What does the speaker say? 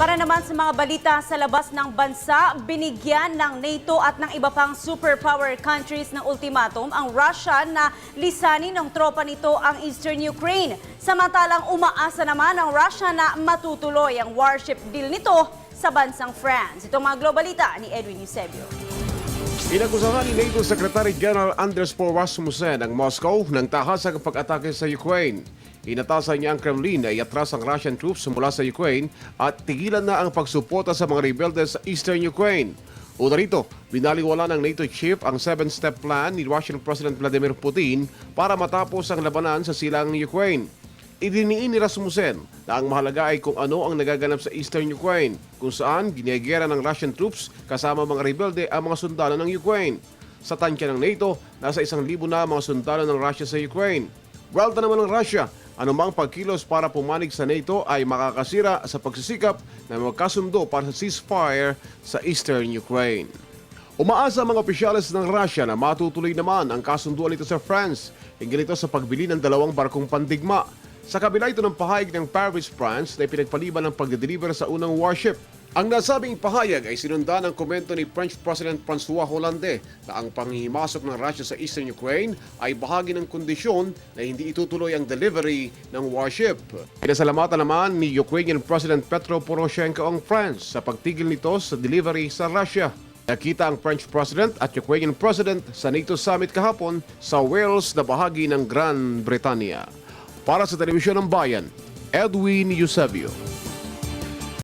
Para naman sa mga balita sa labas ng bansa, binigyan ng NATO at ng iba pang superpower countries ng ultimatum ang Russia na lisanin ng tropa nito ang Eastern Ukraine. Samantalang umaasa naman ang Russia na matutuloy ang warship deal nito sa bansang France. Ito ang mga globalita ni Edwin Eusebio. Inakusahan ni NATO Secretary General Anders Fogh Rasmussen ang Moscow ng tahasang pag-atake sa Ukraine. Inatasan niya ang Kremlin na iatras ang Russian troops mula sa Ukraine at tigilan na ang pagsuporta sa mga rebelde sa Eastern Ukraine. Una rito, binaliwala ng NATO chief ang 7-step plan ni Russian President Vladimir Putin para matapos ang labanan sa silangang Ukraine. Idiniin ni Rasmussen na ang mahalaga ay kung ano ang nagaganap sa Eastern Ukraine, kung saan ginigera ng Russian troops kasama mga rebelde ang mga sundalo ng Ukraine. Sa tansya ng NATO, nasa 1,000 na mga sundalo ng Russia sa Ukraine. Welta naman ng Russia, anumang pagkilos para pumanig sa NATO ay makakasira sa pagsisikap na magkasundo para sa ceasefire sa Eastern Ukraine. Umaasa ang mga opisyalis ng Russia na matutuloy naman ang kasunduan nito sa France hinggil ito sa pagbili ng 2 barkong pandigma. Sa kabila ito ng pahayag ng Paris, France na ipinagpaliban ng pagdedeliver sa unang warship. Ang nasabing pahayag ay sinundan ng komento ni French President François Hollande na ang panghihimasok ng Russia sa Eastern Ukraine ay bahagi ng kondisyon na hindi itutuloy ang delivery ng warship. Pinasalamatan naman ni Ukrainian President Petro Poroshenko ang France sa pagtigil nito sa delivery sa Russia. Nakita ang French President at Ukrainian President sa NATO Summit kahapon sa Wales na bahagi ng Gran Bretanya. Para sa Telebisyon ng Bayan, Edwin Eusebio.